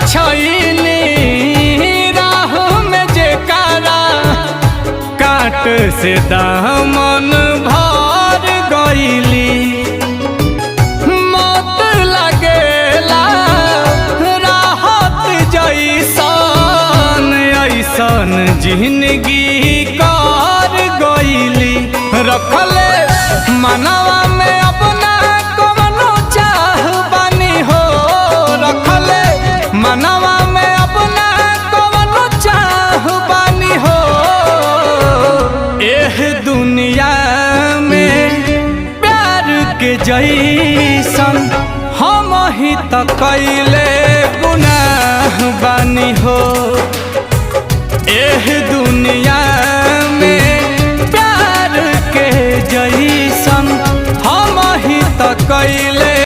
बिछैनी राह में जेकारा काट से दामन भर गईली। मौत लगेला राहत जैसन ऐसन जिंदगी कर गईली। रखले मनवा में अपना कवनो चाह बानी हो, रखले मनवा में अपना कवनो चाह बानी हो। एह दुनिया में प्यार के जैसन हम ही त कैले